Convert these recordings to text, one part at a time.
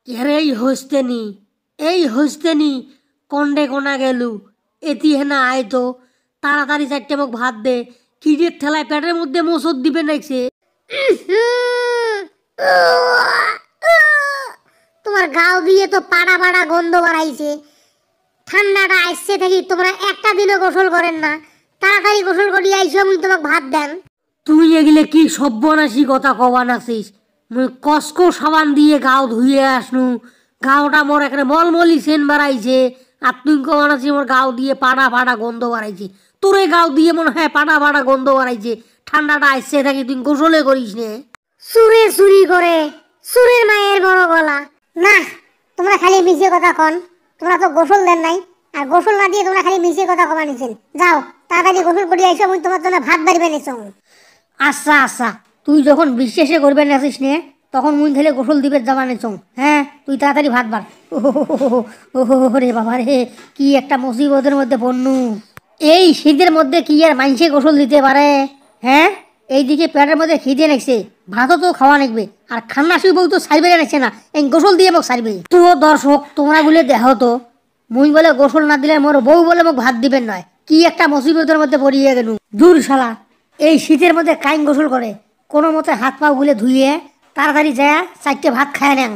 কেরেই হস্তেনি এই হস্তেনি কন্ডে কোনা গেলু এতি হেনা আয় তো তাড়াতাড়ি চারটে মুখ ভাত দে খিদের ঠেলায় পেটের মধ্যে মোসর দিবে নাইছে। তোমার গাও দিয়ে তো পাড়া পাড়া গন্ধ বাড়াইছে। ঠান্ডাটা আসছে থাকি তোমরা একটা দিনও গোসল করেন না। তাড়াতাড়ি গোসল করি আইসো আমি তোমাকে ভাত দেন। তুই এগুলো কি সব্যনাশী কথা কবা নাছিস? মুই কসকো সাবান দিয়ে গাও ধুয়ে আসনু, গাওটা মোর এখানে মলমলি সেন বাড়াইছে, আর তুই কবা নাছিস মোর গাও দিয়ে পাড়া পাড়া গন্ধ বাড়াইছে। তোর এই গাও দিয়ে মনে হয় পাড়া পাড়া গন্ধ বাড়াইছে। ঠান্ডাটা আসছে থাকি তুই গোসলে করিস নে। সুরে চুরি করে সুরের মায়ের বড় গলা। না, তোমরা খালি মিছে কথা কন। তোমরা তো গোসল দেন নাই, আর গোসল না দিয়ে তোমরা খালি মিছে কথা কবা নিছেন। যাও তাড়াতাড়ি গোসল করি আইসো আমি তোমার জন্য ভাত বাড়িবে নিছো। আচ্ছা আচ্ছা, তুই যখন বিশ্বাসে করবে নাছিস নে তখন মুই খেলে গোসল দিবে যাবা নেছ। হ্যাঁ, তুই তাড়াতাড়ি ভাত বার। ও রে বাবা রে, কি একটা মুসিবতের মধ্যে পড়নু। এই শীতের মধ্যে কি আর মাইনসে গোসল দিতে পারে? হ্যাঁ, এইদিকে পেটের মধ্যে খিদে নেছে, ভাতও তো খাওয়া নেকবে, আর খান্না শুই বউ তো সারবে নেছে না, এই গোসল দিয়ে মোক সারবে। তো দর্শক তোমরা গুলে দেহ তো, মুই বলে গোসল না দিলে মোর বউ বলে মোক ভাত দিবেন নয়, কি একটা মুসিবতের মধ্যে পড়িয়ে গেল। দূর শালা, এই শীতের মধ্যে কাইন গোসল করে, কোনো মতে হাত পা গুলে ধুয়ে তাড়াতাড়ি যায় চারটে ভাত খায় নেন।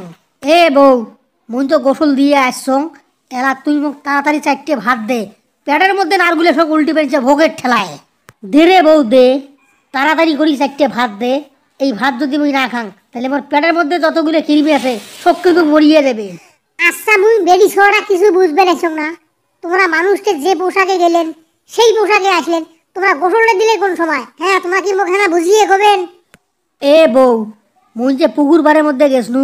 এ বউ, মুই তো গোসল দিয়ে আসছং, এলা তুই মোক তাড়াতাড়ি চারটে ভাত দে, পেটের মধ্যে নারগুলে সব উল্টি পেরেছে ভোগের ঠেলায়। দে রে বউ দে, তাড়াতাড়ি করি চারটে ভাত দে। এই ভাত যদি মুই না খাং তাহলে মোর পেটের মধ্যে যতগুলো কিরবি আছে সব কিন্তু মরিয়ে দেবে। আচ্ছা, মুই বেরি ছোড়া কিছু বুঝবে নেছো না। তোমরা মানুষকে যে পোশাকে গেলেন সেই পোশাকে আসলেন, তোমরা গোসলটা দিলে কোন সময়? হ্যাঁ, তোমরা কি মুখ হেনা বুঝিয়ে কবেন? এ বউ, মুই যে পুকুর বারের মধ্যে গেছনু,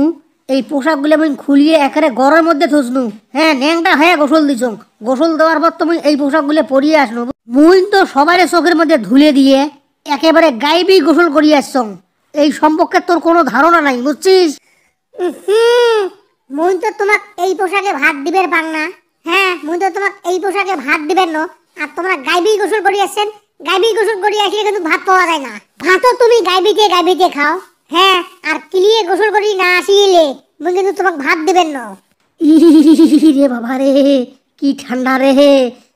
এই পোশাকগুলো মুই খুলিয়ে একেবারে গড়ের মধ্যে থসনু। হ্যাঁ, ন্যাংটা হ্যাঁ গোসল দিছ, গোসল দেওয়ার পর তো মুই এই পোশাকগুলো পরিয়ে আসনু। মুই তো সবারে চোখের মধ্যে ধুলে দিয়ে একেবারে গাইবি গোসল করিয়ে আসছং। এই সম্পর্কে তোর কোনো ধারণা নাই, বুঝছিস? মুই তো তোমাক এই পোশাকে ভাত দিবের পাং না। হ্যাঁ, মুই তো তোমাক এই পোশাকে ভাত দিবেন না, আর তোমরা গাইবি গোসল করি আসছেন। গাইবি গোসল করি আসলে কিন্তু ভাত পাওয়া যায় না। ভাতও তুমি গাইবিতে খাও। হ্যাঁ, আর কিলিয়ে গোসল করি না আসিলে মুই কিন্তু তোমাক ভাত দিবেন না। রে বাবা রে, কি ঠান্ডা রে।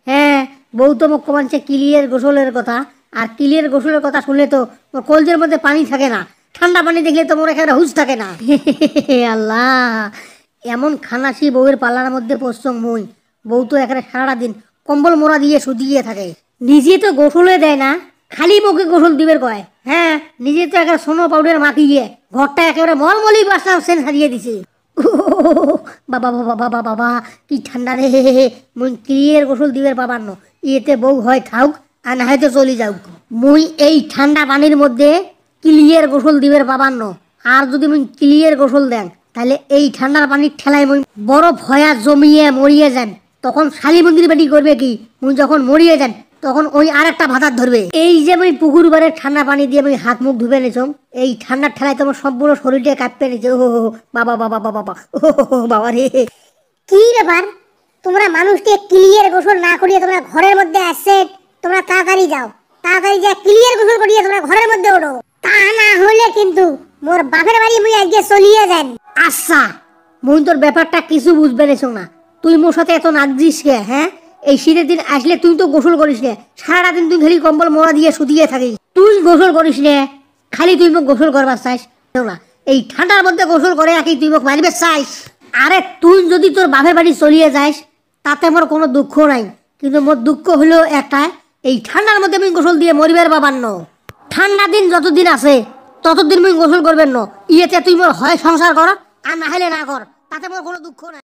হ্যাঁ, বউ তো মোক কমানছে কিলিয়ের গোসলের কথা, আর কিলিয়ের গোসলের কথা শুনলে তো মোর কলজের মধ্যে পানি থাকে না, ঠান্ডা পানি দেখলে তো মোর একেবারে হুঁশ থাকে না। আল্লাহ, এমন খানাসি বউয়ের পাল্লার মধ্যে পড়ছং মুই। বউ তো একেবারে সারাটা দিন কম্বল মোড়া দিয়ে শুধিয়ে থাকে, নিজে তো গোসলে দেয় না, খালি মুখে গোসল দিবের কয়। হ্যাঁ, নিজে তো একেবারে সোনো পাউডার মাখিয়ে ঘরটা একেবারে মলমলি বাসনা সেন সারিয়ে দিছে। বাবা বাবা বাবা বাবা, কি ঠান্ডা রে। মুই ক্লিয়ার গোসল দিবের পাবার ন, ইয়েতে বউ হয় থাউক আর না হয়তো চলি যাউক। মুই এই ঠান্ডা পানির মধ্যে ক্লিয়ার গোসল দিবের পাবার ন। আর যদি মুই ক্লিয়ার গোসল দেন তাহলে এই ঠান্ডার পানির ঠেলায় মুই বরফ হয়া জমিয়ে মরিয়ে যান। তখন শালি মন্দির বেটি করবে কি, মুই যখন মরিয়ে যান তখন ওই আর একটা ভাতার ধরবে। এই যে মুই পুকুর বারে ঠান্ডা পানি দিয়ে মুই হাত মুখ ধুবে নিছং, এই ঠান্ডার ঠেলায় তোমার সম্পূর্ণ শরীরটা কাঁপতে নিছে। ও বাবা বাবা বাবা বাবা, ও বাবা রে। কি ব্যাপার, তোমরা মানুষকে ক্লিয়ার গোসল না করিয়ে তোমরা ঘরের মধ্যে আসছে? তোমরা তাড়াতাড়ি যাও, তাড়াতাড়ি যা ক্লিয়ার গোসল করিয়ে তোমরা ঘরের মধ্যে ওঠো। তা না হলে কিন্তু মোর বাপের বাড়ি মুই আজকে চলিয়ে যান। আচ্ছা, মুই তোর ব্যাপারটা কিছু বুঝবে নেছো না। তুই মোর সাথে এত নাচছিস কে? হ্যাঁ, এই শীতের দিন আসলে তুই তো গোসল করিস নে, সারাটা দিন তুই খালি কম্বল মোড়া দিয়ে শুধিয়ে থাকিস। তুই গোসল করিস নে, খালি তুই মোক গোসল করবার চাইস না। এই ঠান্ডার মধ্যে গোসল করে রাখি তুই মোক মারিবে চাইস। আরে তুই যদি তোর বাপের বাড়ি চলিয়ে যাইস তাতে মোর কোনো দুঃখ নাই, কিন্তু মোর দুঃখ হলো একটা, এই ঠান্ডার মধ্যে মুই গোসল দিয়ে মরিবার বাবার ন। ঠান্ডা দিন যতদিন আছে ততদিন মুই গোসল করবেন ন, ইয়েতে তুই মোর হয় সংসার কর আর না হলে না কর, তাতে মোর কোনো দুঃখ নাই।